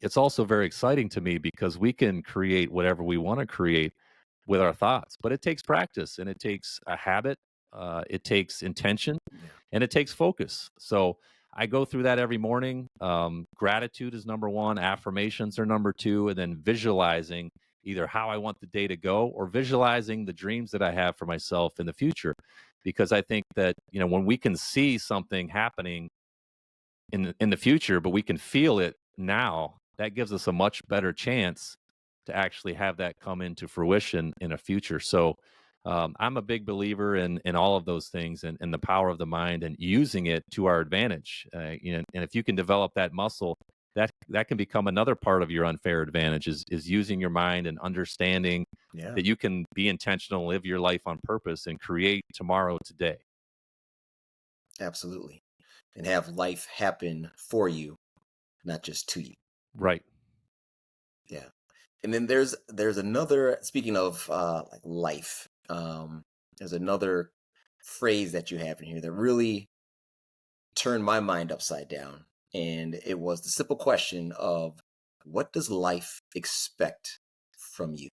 it's also very exciting to me because we can create whatever we want to create with our thoughts, but it takes practice and it takes a habit, it takes intention, Yeah. and it takes focus. So I go through that every morning. Gratitude is number one, affirmations are number two, and then visualizing either how I want the day to go or visualizing the dreams that I have for myself in the future. Because I think that when we can see something happening in the future, but we can feel it now, that gives us a much better chance to actually have that come into fruition in a future. So I'm a big believer in all of those things and the power of the mind and using it to our advantage. And if you can develop that muscle, that can become another part of your unfair advantage is using your mind and understanding Yeah. that you can be intentional, live your life on purpose, and create tomorrow today. Absolutely. And have life happen for you, not just to you. Right. Yeah. And then there's another, speaking of like life, there's another phrase that you have in here that really turned my mind upside down. And it was the simple question of what does life expect from you?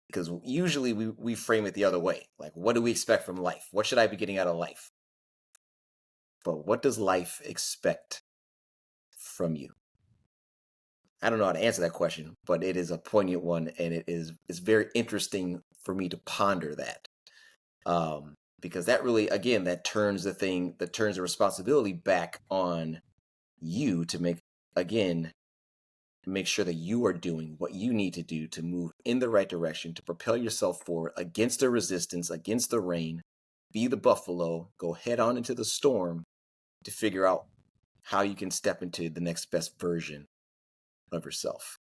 Because usually we frame it the other way. Like, what do we expect from life? What should I be getting out of life? But what does life expect from you? I don't know how to answer that question, but it is a poignant one, and it's very interesting for me to ponder that. Because that really, again, that turns the responsibility back on you to again, make sure that you are doing what you need to do to move in the right direction, to propel yourself forward against the resistance, against the rain, be the buffalo, go head on into the storm to figure out how you can step into the next best version of yourself.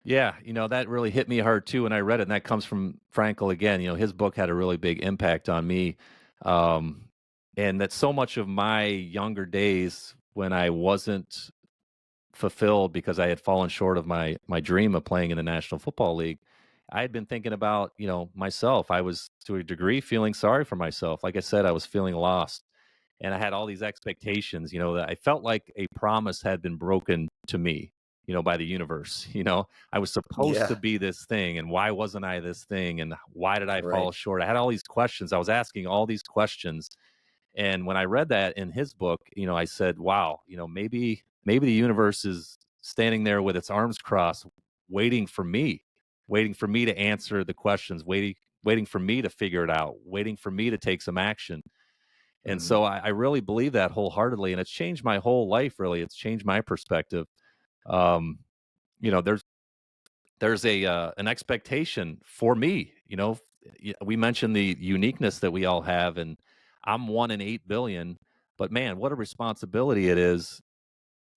Yeah, that really hit me hard too when I read it. And that comes from Frankl again. His book had a really big impact on me. Um, and that so much of my younger days when I wasn't fulfilled because I had fallen short of my dream of playing in the National Football League, I had been thinking about, myself. I was to a degree feeling sorry for myself. Like I said, I was feeling lost. And I had all these expectations, that I felt like a promise had been broken to me, by the universe. I was supposed to Yeah, be this thing, and why wasn't I this thing? And why did I right. fall short? I had all these questions. I was asking all these questions. And when I read that in his book, I said, wow, maybe the universe is standing there with its arms crossed, waiting for me, to answer the questions, waiting for me to figure it out, waiting for me to take some action. And Mhm. so I really believe that wholeheartedly, and it's changed my whole life. Really, it's changed my perspective. Um, there's a an expectation for me. We mentioned the uniqueness that we all have, and I'm 1 in 8 billion. But man, what a responsibility it is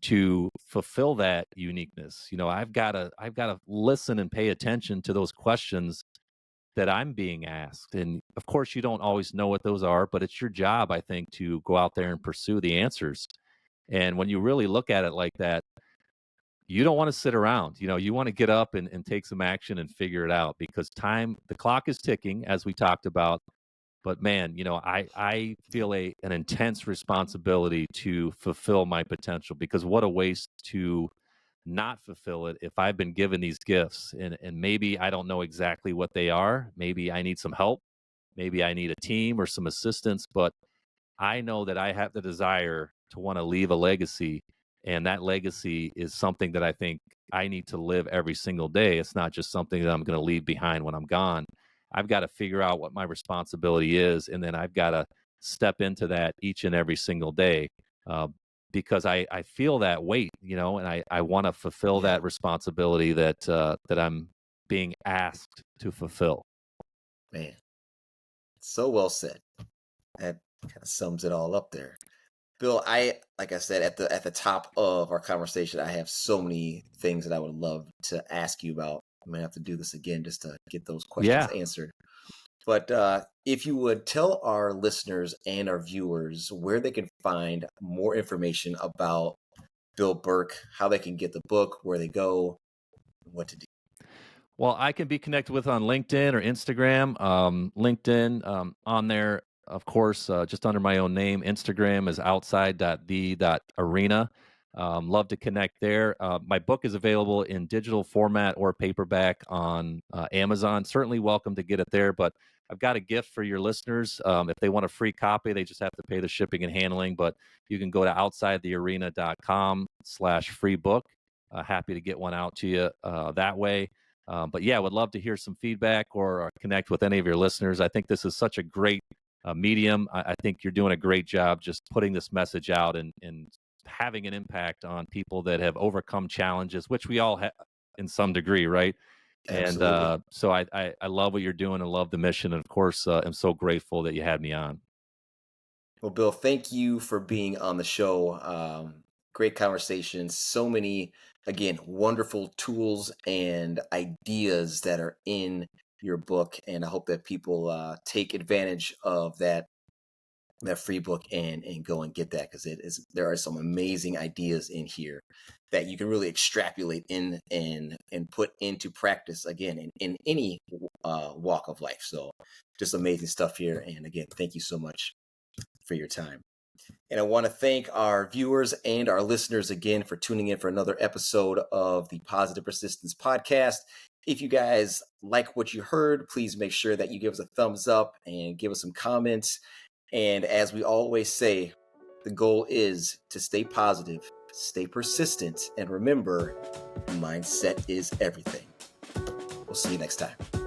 to fulfill that uniqueness. I've got to listen and pay attention to those questions that I'm being asked. And of course, you don't always know what those are, but it's your job, I think, to go out there and pursue the answers. And when you really look at it like that, you don't want to sit around. You want to get up and take some action and figure it out, because the clock is ticking, as we talked about. But man, I feel an intense responsibility to fulfill my potential, because what a waste to not fulfill it if I've been given these gifts, and maybe I don't know exactly what they are. Maybe I need some help. Maybe I need a team or some assistance, but I know that I have the desire to want to leave a legacy, and that legacy is something that I think I need to live every single day. It's not just something that I'm going to leave behind when I'm gone. I've got to figure out what my responsibility is, and then I've got to step into that each and every single day, uh, because I feel that weight, and I want to fulfill Yeah, that responsibility that I'm being asked to fulfill. man. So well said. That kind of sums it all up there. Bill, like I said at the top of our conversation, I have so many things that I would love to ask you about. I'm gonna have to do this again just to get those questions Yeah. answered. But if you would tell our listeners and our viewers where they can find more information about Bill Burke, how they can get the book, where they go, what to do. Well, I can be connected with on LinkedIn or Instagram. LinkedIn, on there, of course, just under my own name. Instagram is outside.the.arena. Love to connect there. My book is available in digital format or paperback on Amazon. Certainly welcome to get it there. But I've got a gift for your listeners. If they want a free copy, they just have to pay the shipping and handling. But you can go to outsidethearena.com/free book. Happy to get one out to you that way. But yeah, would love to hear some feedback or connect with any of your listeners. I think this is such a great medium. I think you're doing a great job just putting this message out and having an impact on people that have overcome challenges, which we all have in some degree, right? And Absolutely. so I love what you're doing and love the mission. And of course, I'm so grateful that you had me on. Well, Bill, thank you for being on the show. Great conversation. So many, again, wonderful tools and ideas that are in your book, and I hope that people take advantage of that free book and go and get that, because there are some amazing ideas in here that you can really extrapolate in and put into practice again in any walk of life. So just amazing stuff here. And again, thank you so much for your time. And I want to thank our viewers and our listeners again for tuning in for another episode of the Positive Persistence Podcast. If you guys like what you heard, please make sure that you give us a thumbs up and give us some comments. And as we always say, the goal is to stay positive, stay persistent, and remember, mindset is everything. We'll see you next time.